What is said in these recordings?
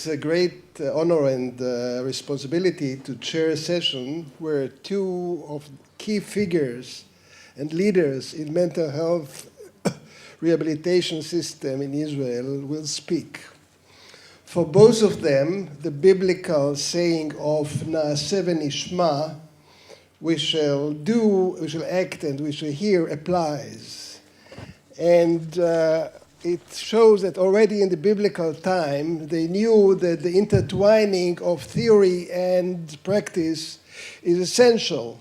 it's a great honor and responsibility to chair a session where two of key figures and leaders in mental health rehabilitation system in Israel will speak. For both of them, the biblical saying of Na'aseh v'nishma, we shall do, we shall act, and we shall hear applies. And it shows that already in the biblical time, they knew that the intertwining of theory and practice is essential.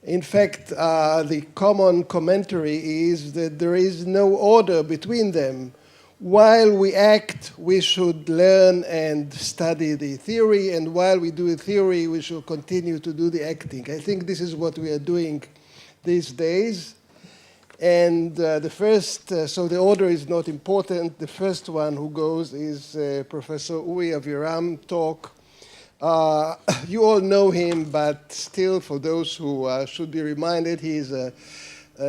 In fact, the common commentary is that there is no order between them. While we act, we should learn and study the theory, and while we do the theory, we should continue to do the acting. I think this is what we are doing these days. And the first, so the order is not important. The first one who goes is Professor Uri Aviram talk. You all know him, but still, for those who should be reminded, he is a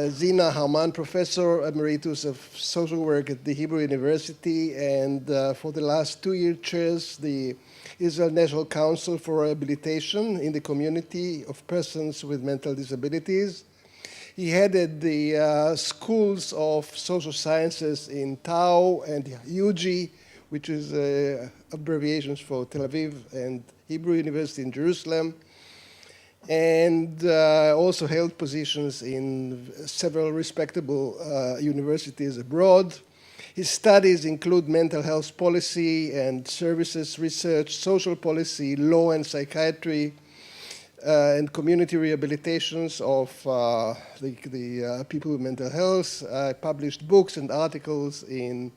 Zina Harman Professor Emeritus of Social Work at the Hebrew University, and for the last 2 years chairs the Israel National Council for Rehabilitation in the community of persons with mental disabilities. He headed the schools of social sciences in Tau and UG, which is abbreviations for Tel Aviv and Hebrew University in Jerusalem, and also held positions in several respectable universities abroad. His studies include mental health policy and services research, social policy, law and psychiatry, and community rehabilitations of the people with mental health. Published books and articles in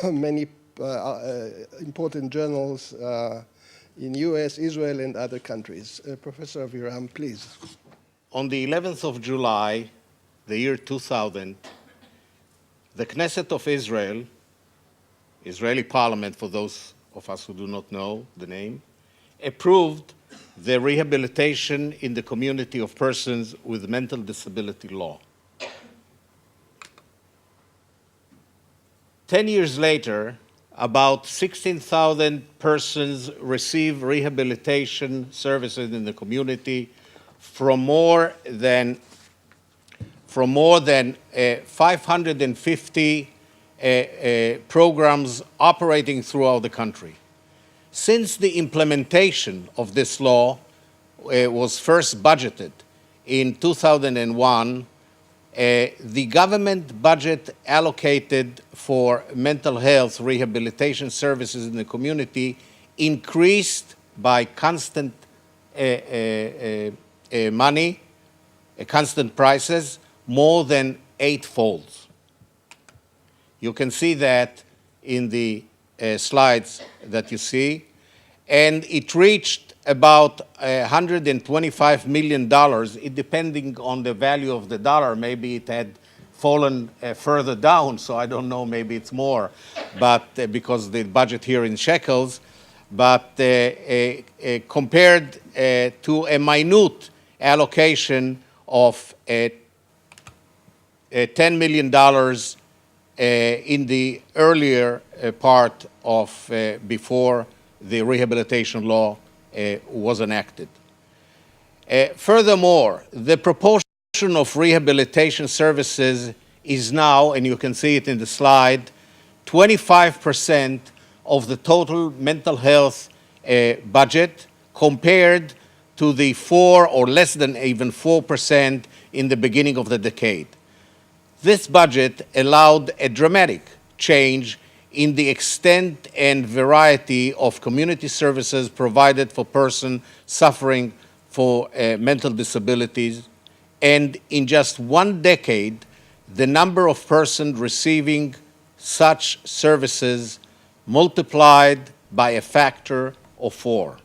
many important journals in US, Israel, and other countries. Professor Aviram, please. On the 11th of July, the year 2000, the Knesset of Israel, Israeli parliament for those of us who do not know the name, approved the rehabilitation in the community of persons with mental disability law. 10 years later, about 16,000 persons receive rehabilitation services in the community from more than 550 programs operating throughout the country. Since the implementation of this law was first budgeted in 2001, the government budget allocated for mental health rehabilitation services in the community increased by constant money, constant prices, more than 8-fold. You can see that in the slides that you see, and it reached about $125 million, it depending on the value of the dollar. Maybe it had fallen further down, so I don't know, maybe it's more, but because the budget here in shekels, but compared to a minute allocation of $10 million in the earlier part of before the rehabilitation law was enacted. Furthermore, the proportion of rehabilitation services is now, and you can see it in the slide, 25% of the total mental health budget, compared to the 4 or less than even 4% in the beginning of the decade. This budget allowed a dramatic change in the extent and variety of community services provided for persons suffering for mental disabilities. And in just 1 decade, the number of persons receiving such services multiplied by a factor of 4.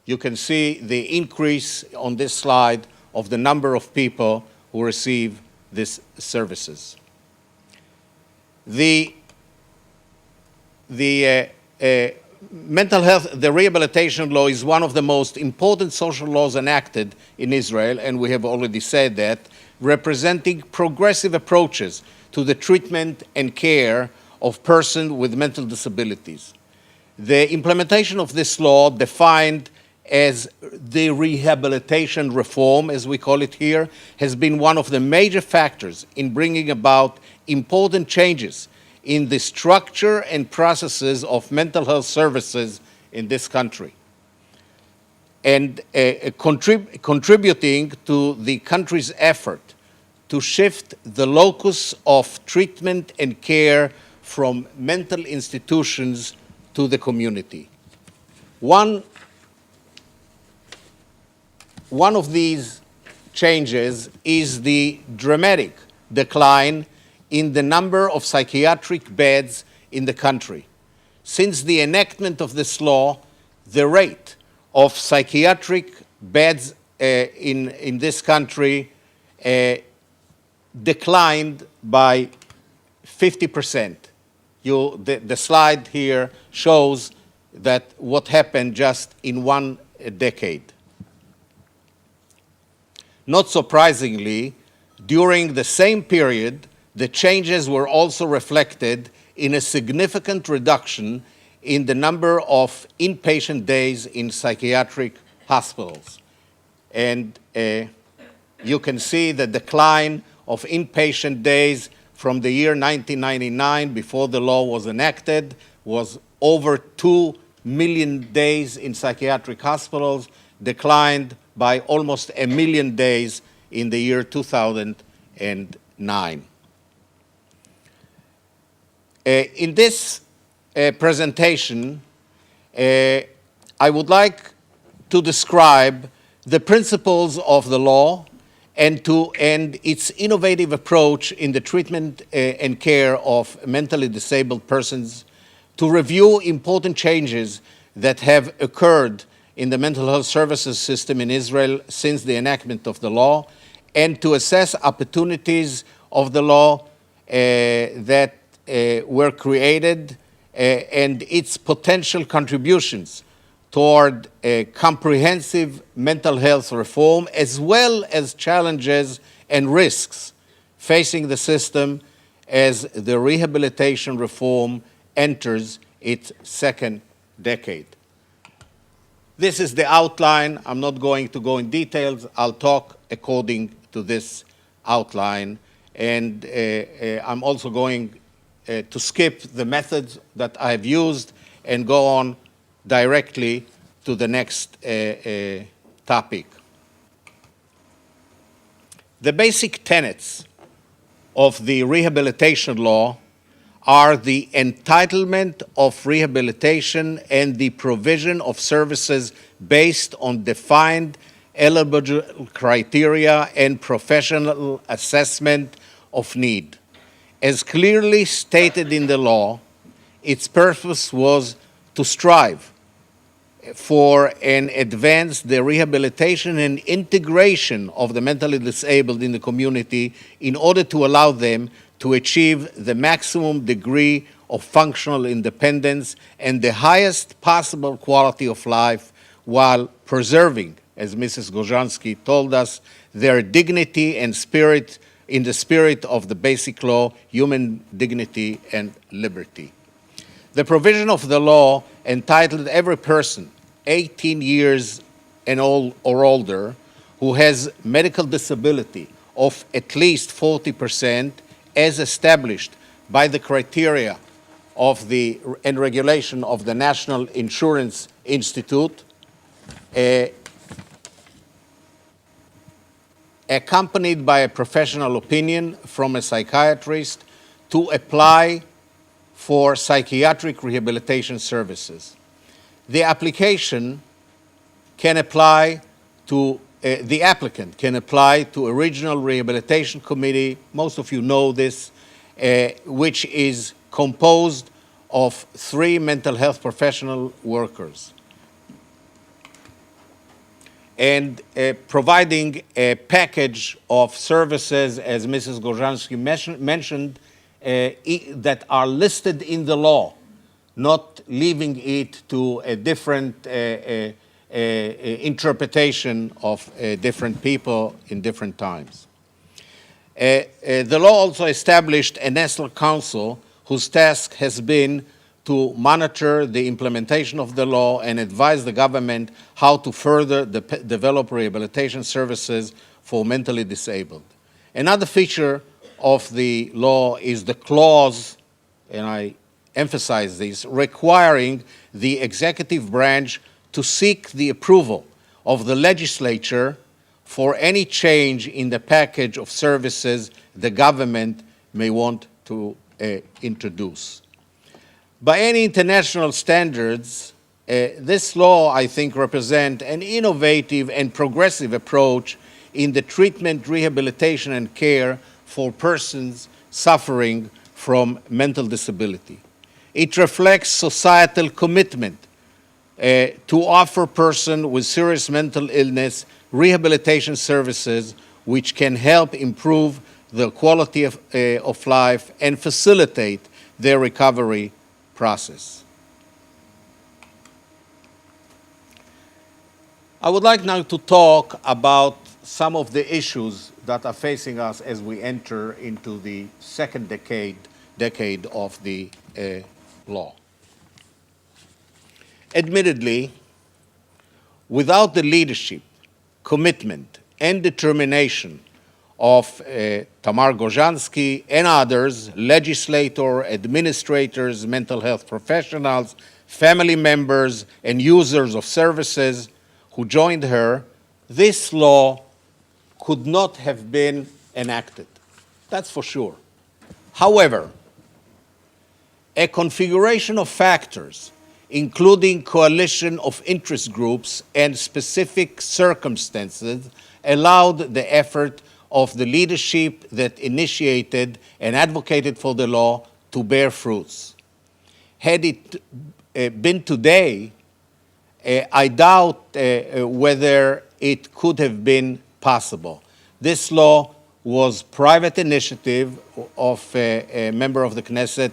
You can see the increase on this slide of the number of people who receive these services. The mental health, the rehabilitation law is one of the most important social laws enacted in Israel, and we have already said that, representing progressive approaches to the treatment and care of persons with mental disabilities. The implementation of this law, defined as the rehabilitation reform, as we call it here, has been one of the major factors in bringing about important changes in the structure and processes of mental health services in this country, and contributing to the country's effort to shift the locus of treatment and care from mental institutions to the community. One of these changes is the dramatic decline in the number of psychiatric beds in the country. Since the enactment of this law, the rate of psychiatric beds in this country declined by 50%. The slide here shows that what happened just in one decade. Not surprisingly, during the same period, the changes were also reflected in a significant reduction in the number of inpatient days in psychiatric hospitals. And you can see the decline of inpatient days from the year 1999, before the law was enacted, was over 2 million days in psychiatric hospitals, declined by almost 1 million days in the year 2009. In this presentation, I would like to describe the principles of the law and its innovative approach in the treatment and care of mentally disabled persons, to review important changes that have occurred in the mental health services system in Israel since the enactment of the law, and to assess opportunities of the law that were created and its potential contributions toward a comprehensive mental health reform, as well as challenges and risks facing the system as the rehabilitation reform enters its second decade. This is the outline. I'm not going to go in details. I'll talk according to this outline. And I'm also going to skip the methods that I've used and go on directly to the next topic. The basic tenets of the rehabilitation law are the entitlement of rehabilitation and the provision of services based on defined eligible criteria and professional assessment of need. As clearly stated in the law, its purpose was to strive for and advance the rehabilitation and integration of the mentally disabled in the community in order to allow them to achieve the maximum degree of functional independence and the highest possible quality of life, while preserving, as Mrs. Gorzhansky told us, their dignity and spirit in the spirit of the basic law, human dignity and liberty. The provision of the law entitled every person 18 years and or older who has medical disability of at least 40%, as established by the criteria of the and regulation of the National Insurance Institute, accompanied by a professional opinion from a psychiatrist, to apply for psychiatric rehabilitation services. The application can apply to the applicant can apply to a regional rehabilitation committee. Most of you know this, which is composed of 3 mental health professional workers, and providing a package of services, as Mrs. Gorzhansky mentioned, that are listed in the law, not leaving it to a different interpretation of different people in different times. The law also established a national council whose task has been to monitor the implementation of the law and advise the government how to further develop rehabilitation services for mentally disabled. Another feature of the law is the clause, and I emphasize this, requiring the executive branch to seek the approval of the legislature for any change in the package of services the government may want to introduce. By any international standards, this law, I think, represents an innovative and progressive approach in the treatment, rehabilitation, and care for persons suffering from mental disability. It reflects societal commitment to offer persons with serious mental illness rehabilitation services which can help improve the quality of life and facilitate their recovery process. I would like now to talk about some of the issues that are facing us as we enter into the second decade of the law. Admittedly, without the leadership, commitment, and determination of Tamar Gorjansky and others, legislators, administrators, mental health professionals, family members, and users of services who joined her, this law could not have been enacted. That's for sure. However, a configuration of factors, including coalition of interest groups and specific circumstances, allowed the effort of the leadership that initiated and advocated for the law to bear fruits. Had it been today, I doubt whether it could have been possible. This law was private initiative of a member of the Knesset,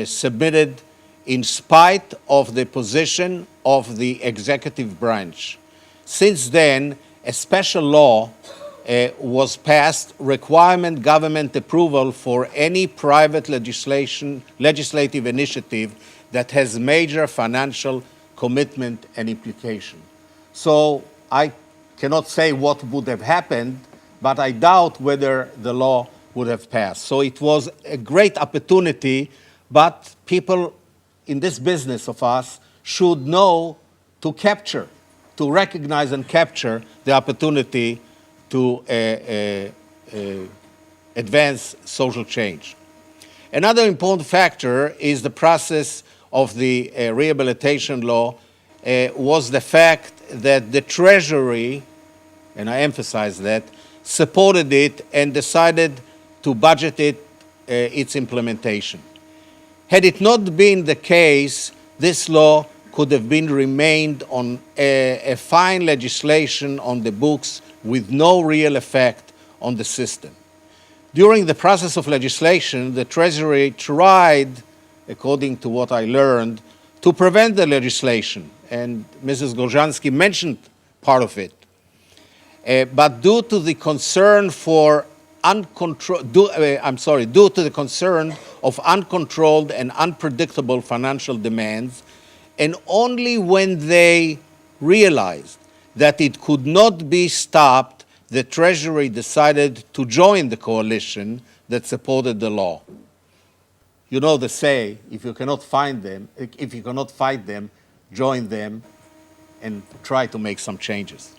submitted in spite of the position of the executive branch. Since then, a special law was passed requiring government approval for any private legislative initiative that has major financial commitment and implication. So I cannot say what would have happened, but I doubt whether the law would have passed. So it was a great opportunity, but people in this business of us should know to capture, to recognize and capture the opportunity to advance social change. Another important factor is the process of the rehabilitation law was the fact that the Treasury, and I emphasize that, supported it and decided to budget its implementation. Had it not been the case, this law could have been remained on a fine legislation on the books with no real effect on the system. During the process of legislation, the Treasury tried, according to what I learned, to prevent the legislation, and Mrs. Gorjansky mentioned part of it. But due to the concern due to the concern of uncontrolled and unpredictable financial demands, and only when they realized that it could not be stopped, the Treasury decided to join the coalition that supported the law. You know the say, if you cannot fight them, join them and try to make some changes.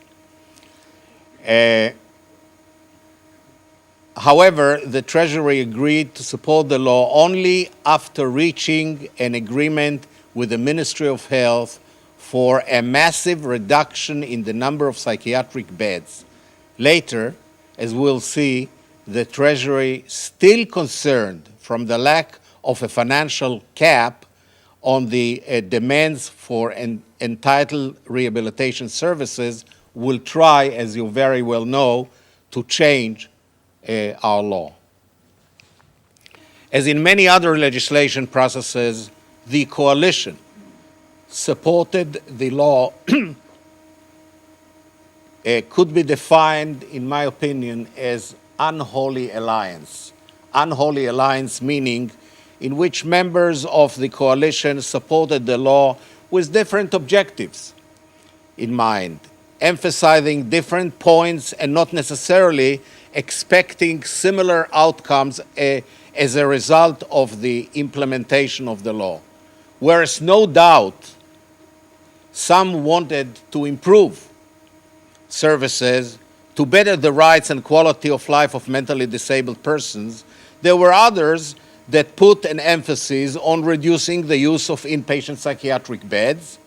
However, the Treasury agreed to support the law only after reaching an agreement with the Ministry of Health for a massive reduction in the number of psychiatric beds. Later, as we'll see, the Treasury, still concerned from the lack of a financial cap on the demands for entitled rehabilitation services, will try, as you very well know, to change our law. As in many other legislation processes, the coalition supported the law could be defined, in my opinion, as unholy alliance. unholy alliance, meaning in which members of the coalition supported the law with different objectives in mind, emphasizing different points and not necessarily expecting similar outcomes as a result of the implementation of the law. Whereas no doubt some wanted to improve services to better the rights and quality of life of mentally disabled persons, there were others that put an emphasis on reducing the use of inpatient psychiatric beds,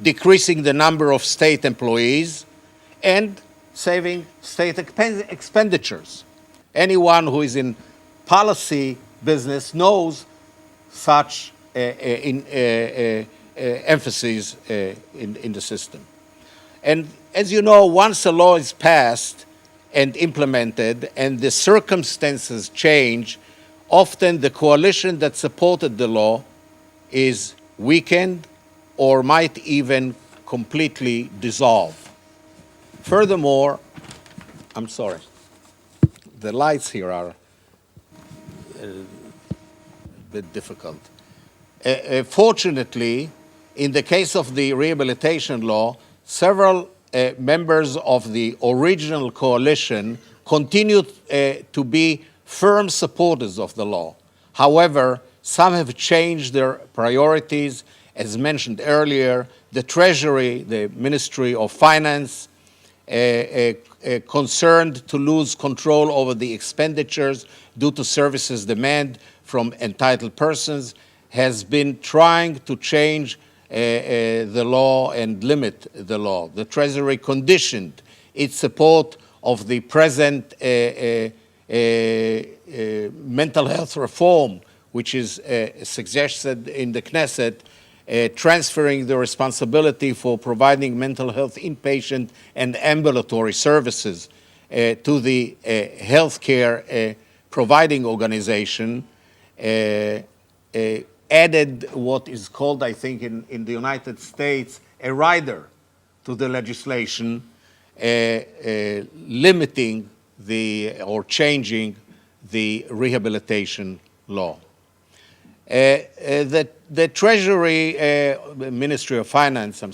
decreasing the number of state employees, and saving state expenditures. Anyone who is in policy business knows such emphasis in the system. And as you know, once a law is passed and implemented and the circumstances change, often the coalition that supported the law is weakened or might even completely dissolve. Furthermore, I'm sorry, the lights here are a bit difficult. Fortunately, in the case of the rehabilitation law, several members of the original coalition continued to be firm supporters of the law. However, some have changed their priorities. As mentioned earlier, the Treasury, the Ministry of Finance, concerned to lose control over the expenditures due to services demand from entitled persons, has been trying to change the law and limit the law. The Treasury conditioned its support of the present mental health reform, which is suggested in the Knesset, transferring the responsibility for providing mental health inpatient and ambulatory services to the healthcare providing organization, added what is called, I think, in the United States, a rider to the legislation, limiting or changing the rehabilitation law. The Treasury, Ministry of Finance,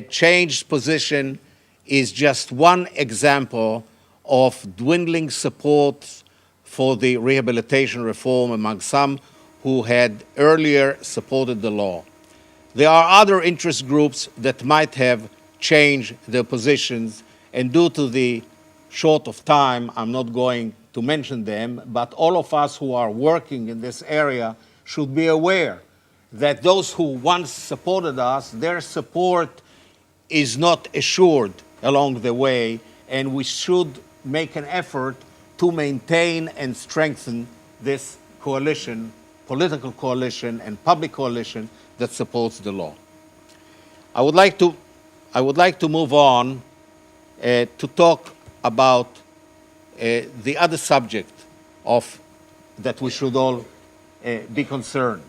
changed position is just one example of dwindling support for the rehabilitation reform among some who had earlier supported the law. There are other interest groups that might have changed their positions, and due to the short of time, I'm not going to mention them, but all of us who are working in this area should be aware that those who once supported us, their support is not assured along the way, and we should make an effort to maintain and strengthen this coalition, political coalition and public coalition that supports the law. I would like to move on to talk about the other subject that we should all be concerned.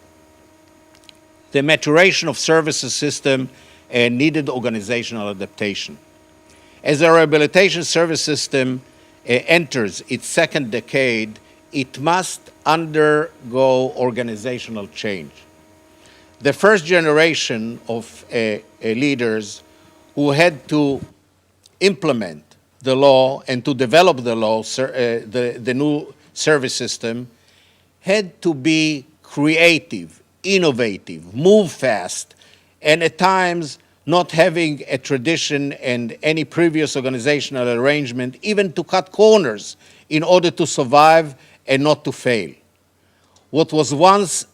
The maturation of services system and needed organizational adaptation. As a rehabilitation service system enters its second decade, it must undergo organizational change. The first generation of leaders who had to implement the law and to develop the law, the new service system, had to be creative, innovative, move fast, and at times not having a tradition and any previous organizational arrangement, even to cut corners in order to survive and not to fail. What was once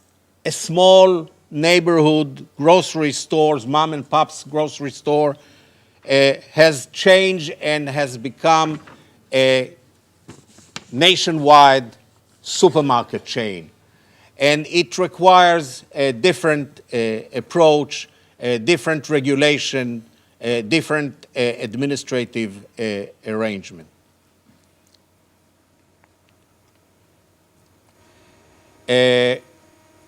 a small neighborhood grocery stores, mom and pop's grocery store, has changed and has become a nationwide supermarket chain. And it requires a different approach, a different regulation, a different administrative arrangement. A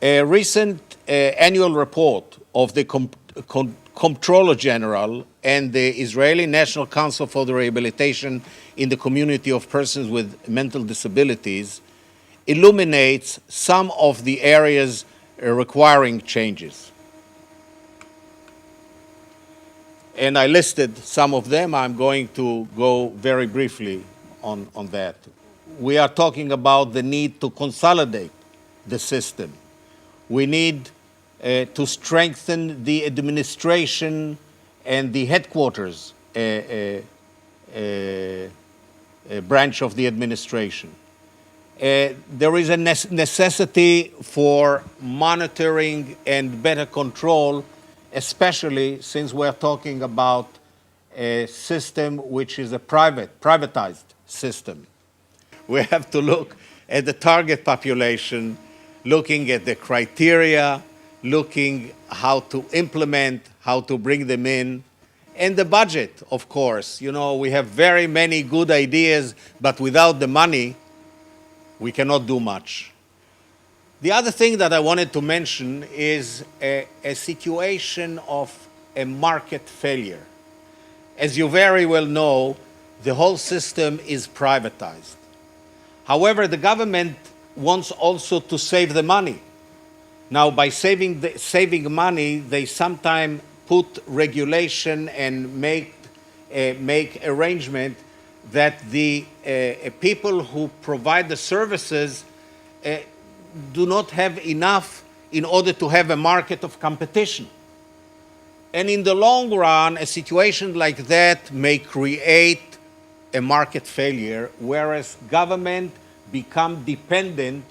recent annual report of the Comptroller General and the Israeli National Council for the Rehabilitation in the Community of Persons with Mental Disabilities illuminates some of the areas requiring changes. And I listed some of them. I'm going to go very briefly on that. We are talking about the need to consolidate the system. We need to strengthen the administration and the headquarters branch of the administration. There is a necessity for monitoring and better control, especially since we're talking about a system which is a privatized system. We have to look at the target population, looking at the criteria, looking how to implement, how to bring them in, and the budget, of course. You know, we have very many good ideas, but without the money, we cannot do much. The other thing that I wanted to mention is a situation of a market failure. As you very well know, the whole system is privatized. However, the government wants also to save the money. Now, by saving money, they sometimes put regulation and make arrangement that the people who provide the services do not have enough in order to have a market of competition. And in the long run, a situation like that may create a market failure, whereas government become dependent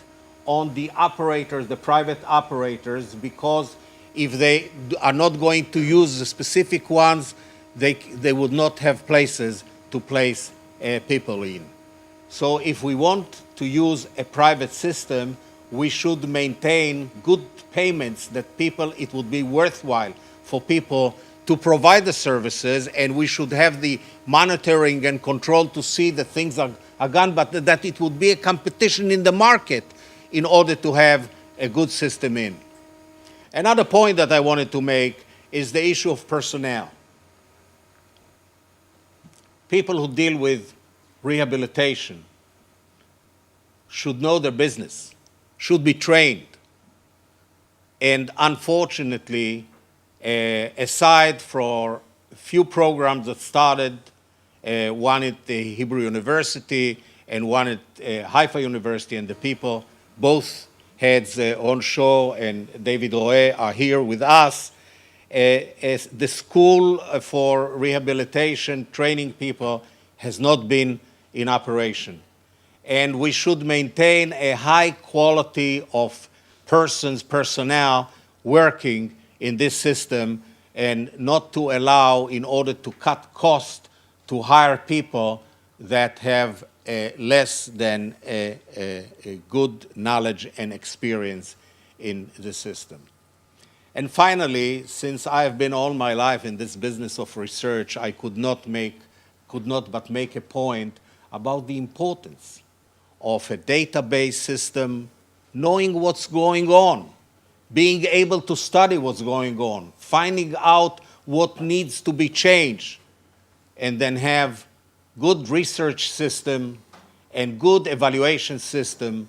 on the operators, the private operators, because if they are not going to use the specific ones, they would not have places to place people in. So if we want to use a private system, we should maintain good payments that people, it would be worthwhile for people to provide the services, and we should have the monitoring and control to see that things are done, but that it would be a competition in the market in order to have a good system in. Another point that I wanted to make is the issue of personnel. People who deal with rehabilitation should know their business, should be trained. And unfortunately, aside from a few programs that started, one at the Hebrew University and one at Haifa University, and the people, both heads, Ron Shaw and David Roe, are here with us. As the school for rehabilitation, training people, has not been in operation. And we should maintain a high quality of personnel working in this system, and not to allow, in order to cut costs, to hire people that have less than a good knowledge and experience in the system. And finally, since I have been all my life in this business of research, I could not but make a point about the importance of a database system, knowing what's going on, being able to study what's going on, finding out what needs to be changed, and then have good research system and good evaluation system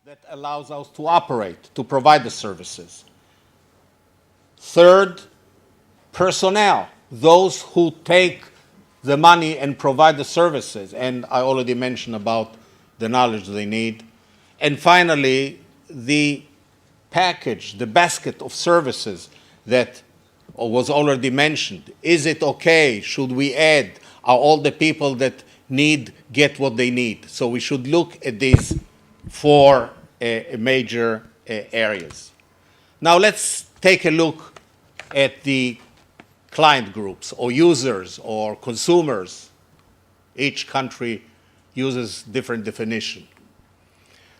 that allows us to operate, to provide the services. Third, personnel, those who take the money and provide the services, and I already mentioned about the knowledge they need. And finally, the package, the basket of services that was already mentioned. Is it okay? Should we add? Are all the people that need get what they need? So we should look at these four major areas. Now let's take a look at the client groups or users or consumers. Each country uses different definition.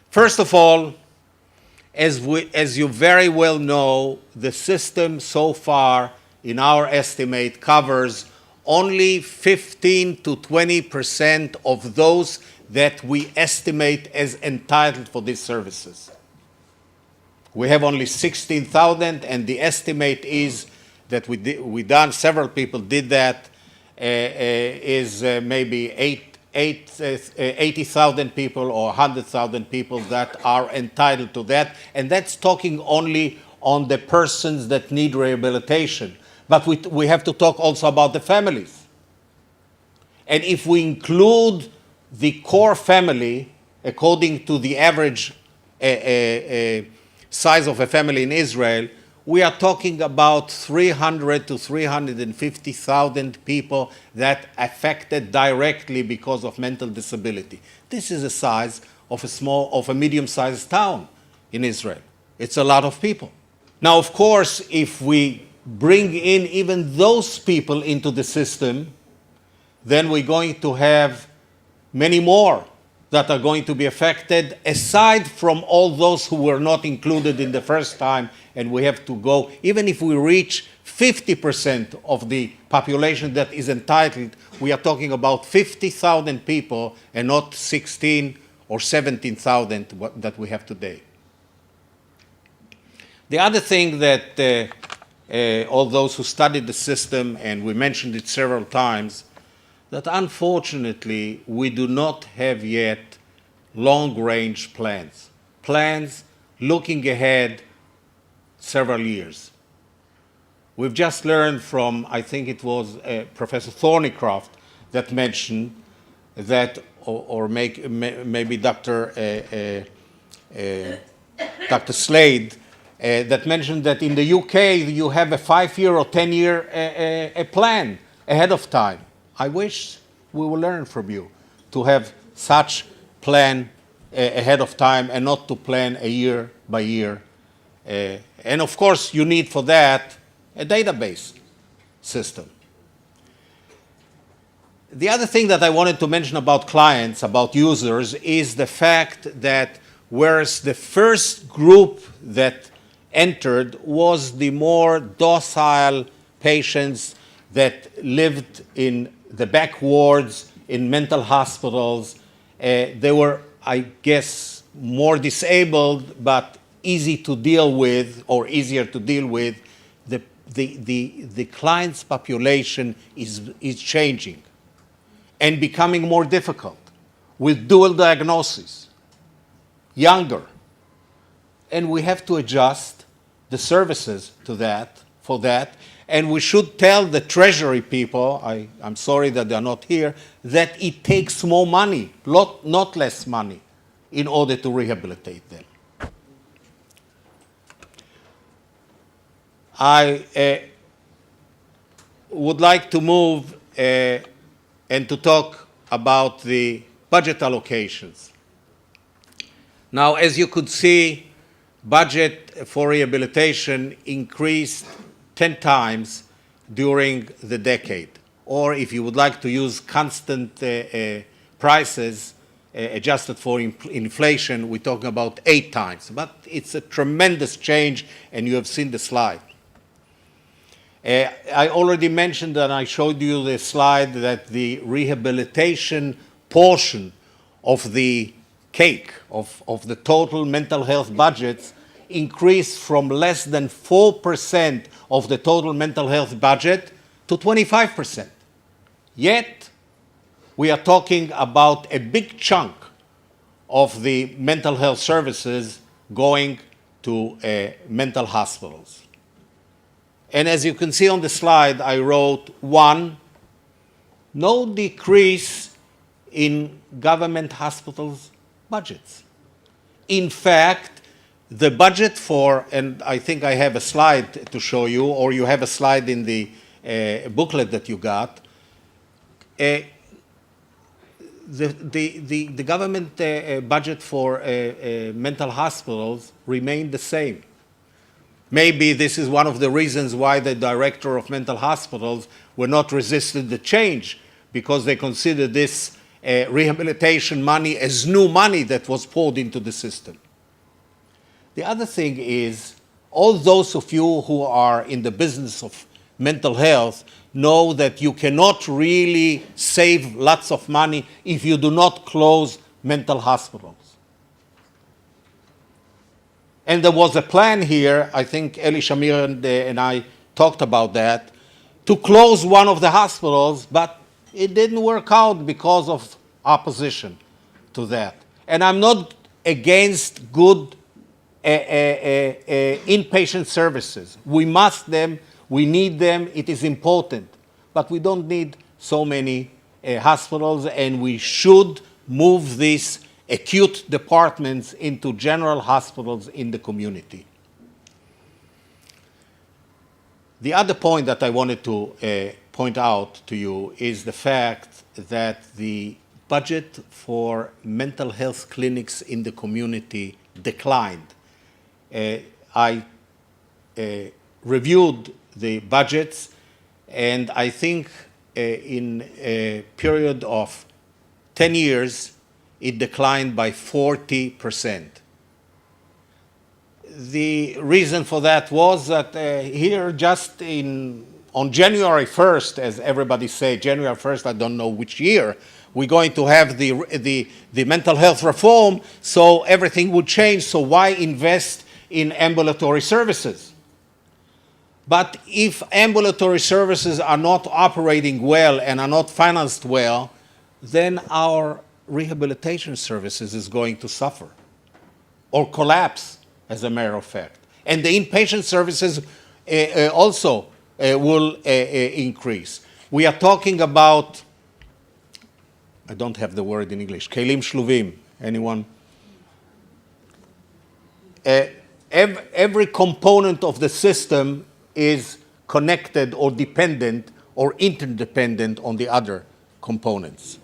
First of all, as you very well know, the system so far, in our estimate, covers only 15 to 20% of those that we estimate as entitled for these services. We have only 16,000, and the estimate is that several people did that, is maybe 80,000 people or 100,000 people that are entitled to that, and that's talking only on the persons that need rehabilitation. But we have to talk also about the families. And if we include the core family, according to the average size of a family in Israel, we are talking about 300 to 350,000 people that affected directly because of mental disability. This is the size of a medium-sized town in Israel. It's a lot of people. Now, of course, if we bring in even those people into the system, then we're going to have many more that are going to be affected, aside from all those who were not included in the first time, and we have to go, even if we reach 50% of the population that is entitled, we are talking about 50,000 people and not 16 or 17,000 that we have today. The other thing that all those who studied the system, and we mentioned it several times, that unfortunately we do not have yet long-range plans. Plans looking ahead several years. We've just learned from, I think it was Professor Thornycroft that mentioned that, or maybe Dr. Slade, that mentioned that in the UK you have a 5-year or 10-year a plan ahead of time. I wish we will learn from you to have such plan ahead of time and not to plan a year by year. And of course, you need for that a database system. The other thing that I wanted to mention about clients, about users, is the fact that whereas the first group that entered was the more docile patients that lived in the back wards, in mental hospitals. They were, I guess, more disabled, but easy to deal with, or easier to deal with. The client's population is changing and becoming more difficult with dual diagnosis, younger. And we have to adjust the services to that, for that. And we should tell the Treasury people, I'm sorry that they're not here, that it takes more money, not less money, in order to rehabilitate them. I would like to move and to talk about the budget allocations. Now, as you could see, budget for rehabilitation increased 10 times during the decade. Or if you would like to use constant prices adjusted for inflation, we're talking about 8 times. But it's a tremendous change, and you have seen the slide. I already mentioned, and I showed you the slide, that the rehabilitation portion of the cake, of the total mental health budgets, increased from less than 4% of the total mental health budget to 25%. Yet, we are talking about a big chunk of the mental health services going to mental hospitals. And as you can see on the slide, I wrote 1, no decrease in government hospitals' budgets. In fact, the budget for, and I think I have a slide to show you, or you have a slide in the booklet that you got, the government budget for mental hospitals remained the same. Maybe this is one of the reasons why the director of mental hospitals were not resistant to change, because they consider this rehabilitation money as new money that was poured into the system. The other thing is, all those of you who are in the business of mental health know that you cannot really save lots of money if you do not close mental hospitals. And there was a plan here, I think Eli Shamir and I talked about that, to close one of the hospitals, but it didn't work out because of opposition to that. And I'm not against good inpatient services. We must them, we need them, it is important. But we don't need so many hospitals, and we should move these acute departments into general hospitals in the community. The other point that I wanted to point out to you is the fact that the budget for mental health clinics in the community declined. I reviewed the budgets, and I think in a period of 10 years, it declined by 40%. The reason for that was that here just on January 1st, as everybody say, January 1st, I don't know which year, we're going to have the mental health reform, so everything would change, so why invest in ambulatory services? But if ambulatory services are not operating well and are not financed well, then our rehabilitation services is going to suffer or collapse, as a matter of fact. And the inpatient services also will increase. We are talking about, I don't have the word in English, kelim shluvim. Anyone? Every component of the system is connected or dependent or interdependent on the other components.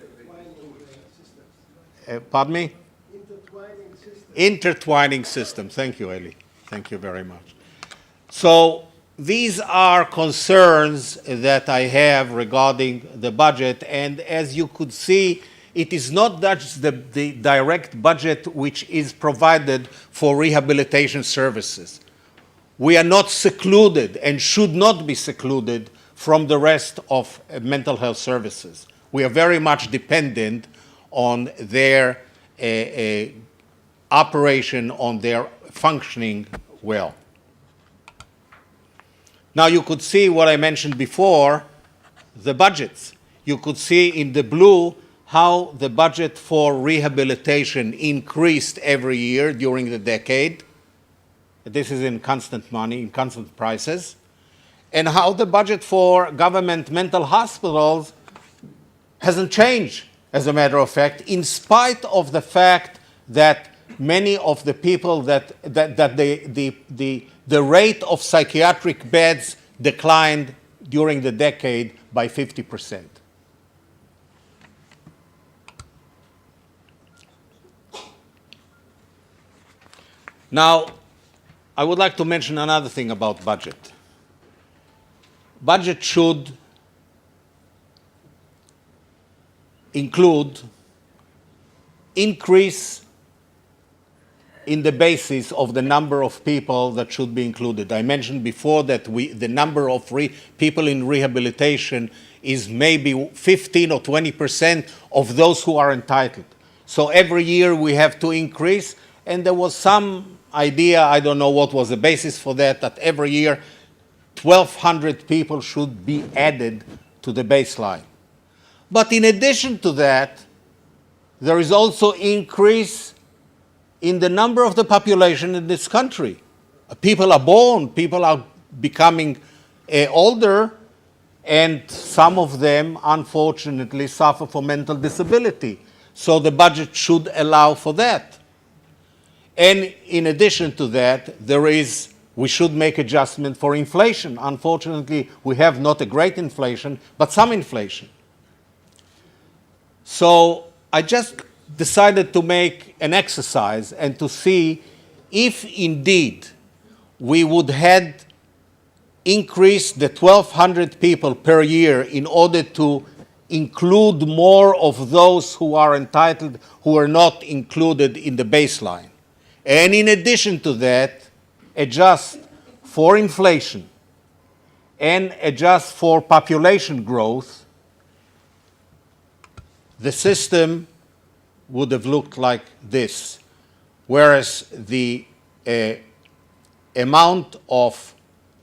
Pardon me? Intertwining systems. Intertwining system. Thank you, Eli. Thank you very much. So these are concerns that I have regarding the budget, and as you could see, it is not just the direct budget which is provided for rehabilitation services. We are not secluded and should not be secluded from the rest of mental health services. We are very much dependent on their operation, on their functioning well. Now you could see what I mentioned before, the budgets. You could see in the blue how the budget for rehabilitation increased every year during the decade. This is in constant money, in constant prices. And how the budget for government mental hospitals hasn't changed, as a matter of fact, in spite of the fact that many of the people that the rate of psychiatric beds declined during the decade by 50%. Now, I would like to mention another thing about budget. Budget should include increase in the basis of the number of people that should be included. I mentioned before that the number of people in rehabilitation is maybe 15 or 20% of those who are entitled. So every year we have to increase, and there was some idea, I don't know what was the basis for that, that every year 1,200 people should be added to the baseline. But in addition to that, there is also increase in the number of the population in this country. People are born, people are becoming older, and some of them, unfortunately, suffer from mental disability. So the budget should allow for that. And in addition to that, we should make adjustment for inflation. Unfortunately, we have not a great inflation, but some inflation. So I just decided to make an exercise and to see if indeed we would have increased the 1,200 people per year in order to include more of those who are entitled, who are not included in the baseline. And in addition to that, adjust for inflation and adjust for population growth, the system would have looked like this. Whereas the amount of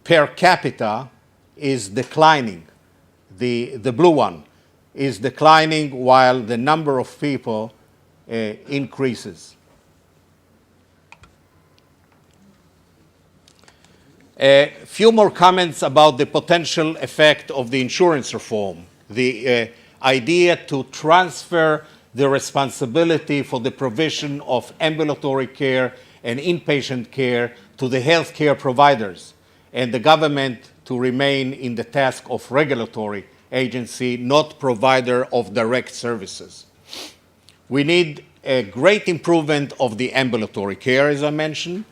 per capita is declining, the blue one. is declining while the number of people increases. A few more comments about the potential effect of the insurance reform. The idea to transfer the responsibility for the provision of ambulatory care and inpatient care to the healthcare providers, and the government to remain in the task of regulatory agency, not provider of direct services. We need a great improvement of the ambulatory care, as I mentioned.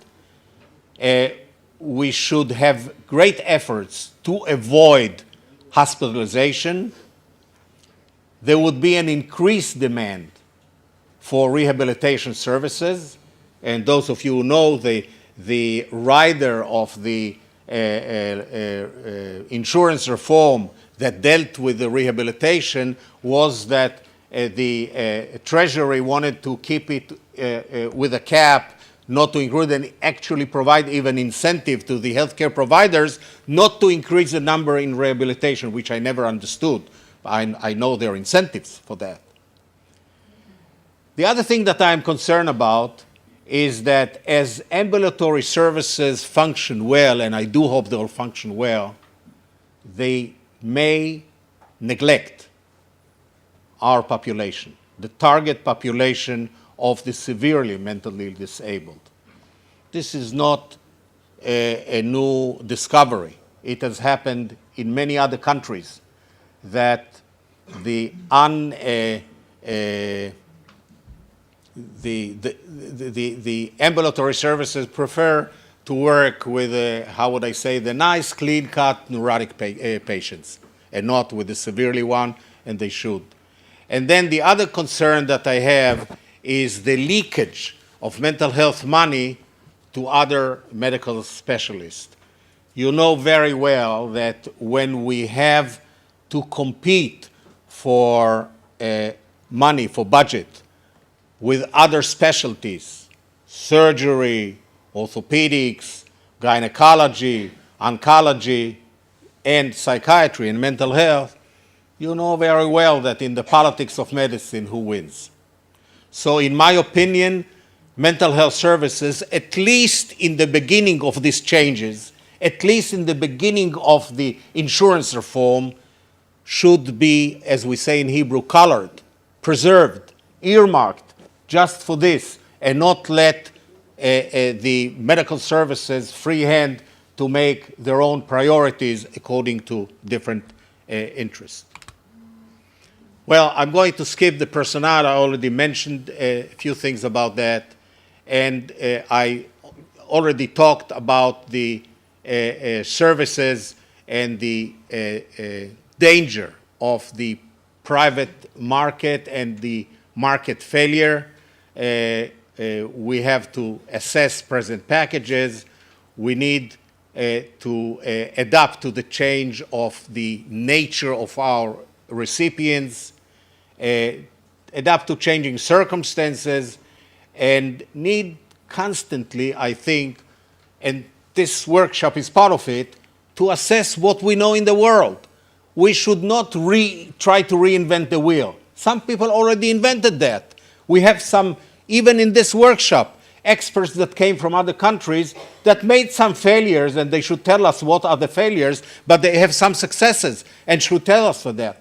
We should have great efforts to avoid hospitalization. There would be an increased demand for rehabilitation services. And those of you who know, the rider of the insurance reform that dealt with the rehabilitation was that the Treasury wanted to keep it with a cap, not to include and actually provide even incentive to the healthcare providers not to increase the number in rehabilitation, which I never understood. I know there are incentives for that. The other thing that I'm concerned about is that as ambulatory services function well, and I do hope they'll function well, they may neglect our population, the target population of the severely mentally disabled. This is not a new discovery. It has happened in many other countries that the ambulatory services prefer to work with, how would I say, the nice, clean-cut neurotic patients, and not with the severely one, and they should. And then the other concern that I have is the leakage of mental health money to other medical specialists. You know very well that when we have to compete for money, for budget, with other specialties, surgery, orthopedics, gynecology, oncology, and psychiatry and mental health, you know very well that in the politics of medicine, who wins? So in my opinion, mental health services, at least in the beginning of these changes, at least in the beginning of the insurance reform, should be, as we say in Hebrew, colored, preserved, earmarked just for this, and not let the medical services free hand to make their own priorities according to different interests. Well, I'm going to skip the personnel. I already mentioned a few things about that. And I already talked about the services and the danger of the private market and the market failure. We have to assess present packages. We need to adapt to the change of the nature of our recipients, adapt to changing circumstances, and need constantly, I think, and this workshop is part of it, to assess what we know in the world. We should not try to reinvent the wheel. Some people already invented that. We have some, even in this workshop, experts that came from other countries that made some failures, and they should tell us what are the failures, but they have some successes and should tell us for that.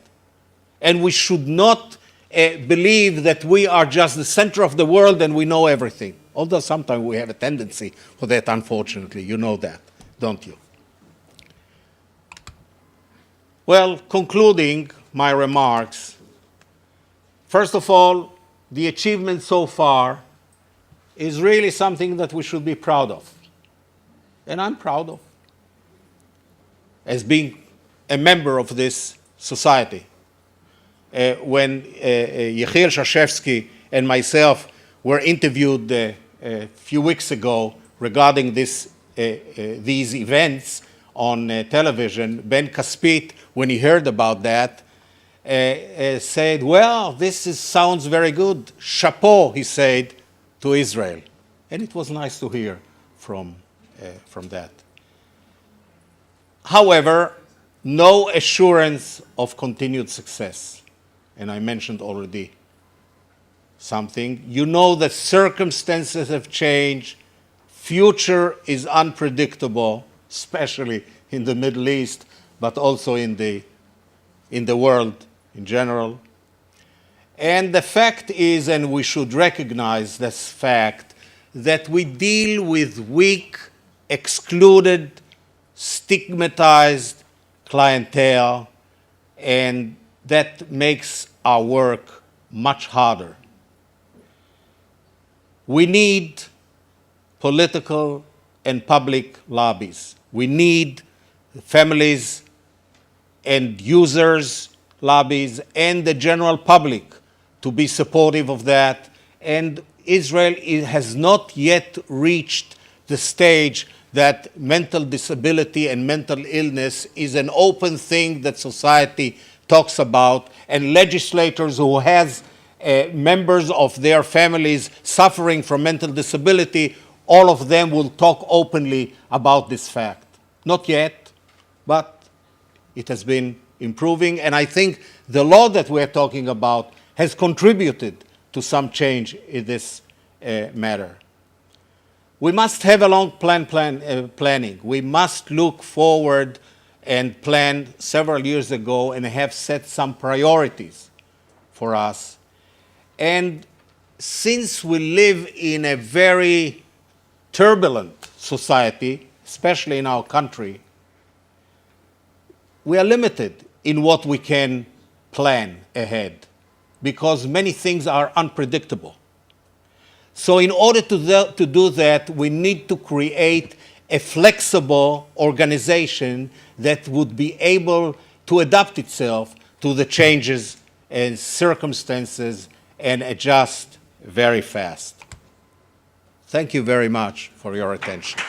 And we should not believe that we are just the center of the world and we know everything. Although sometimes we have a tendency for that, unfortunately. You know that, don't you? Well, concluding my remarks, first of all, the achievement so far is really something that we should be proud of. And I'm proud of, as being a member of this society. When Yechiel Shashevsky and myself were interviewed a few weeks ago regarding these events on television, Ben Caspit, when he heard about that, said, well, this sounds very good. Chapeau, he said, to Israel. And it was nice to hear from that. However, no assurance of continued success. and I mentioned already something. You know that circumstances have changed. Future is unpredictable, especially in the Middle East, but also in the world in general. And the fact is, and we should recognize this fact, that we deal with weak, excluded, stigmatized clientele, and that makes our work much harder. We need political and public lobbies. We need families and users lobbies and the general public to be supportive of that. And Israel has not yet reached the stage that mental disability and mental illness is an open thing that society talks about, and legislators who has members of their families suffering from mental disability, all of them will talk openly about this fact. Not yet, but it has been improving, and I think the law that we're talking about has contributed to some change in this matter. We must have a long planning. We must look forward and plan several years ago and have set some priorities for us. And since we live in a very turbulent society, especially in our country, we are limited in what we can plan ahead because many things are unpredictable. So in order to do that, we need to create a flexible organization that would be able to adapt itself to the changes and circumstances and adjust very fast. Thank you very much for your attention.